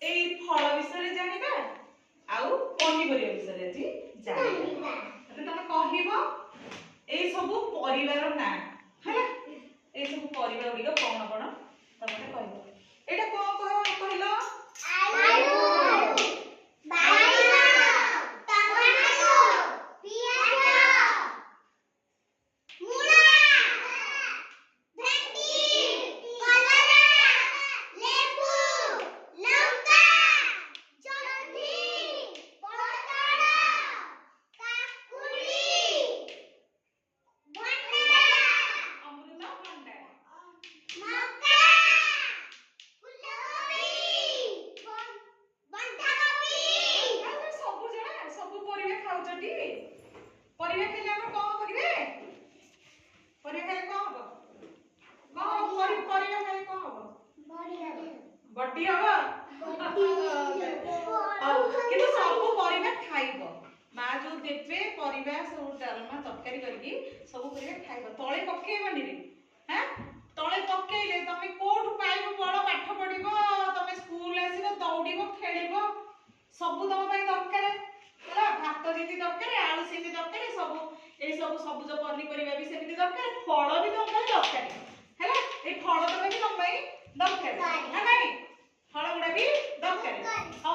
एई फल विषय जानिबा आउ पनिपरिया विषय जी जानिबा तमे कहिबो एई सब परिवार ना हैला एई सब परिवार गुडी कोन कोन तमे कहिबो एटा कोन कहलो आलू बाइगण टमाटो पियाज मूला भेंडी कलरा लेबू लौका जन्ही पटल काकुड़ी भंडा अमृतभंडा मक्का फुलकोबी बंधाकोबी अरे सब जणा सब परिबा खाउचटी परिबा खेले हम कोन करिवे परिबा खेले कोन हो कोन परिबा खेले कोन हो बड्डी हबो किंतु सब परिबा खाइबो मां जो देबे परिबा सब डालमा तरकारी करके सब परिबा खाइबो तळे पकेइबनी रे हैं तळे पकेइले तमे कोठु पाइबो बड़ पाठ पढिबो तमे स्कूल आसीबो दौड़िबो खेलिबो सब तम पई दरकार हला भात जेति दरकार आलू सेति दरकार सब ए सब सबुज पनिपरिबा भी सेति दरकार फल भी तम पई दरकार हला ए फल तमे भी तम पई दरकार है नहीं फल गुडा भी दरकार हौ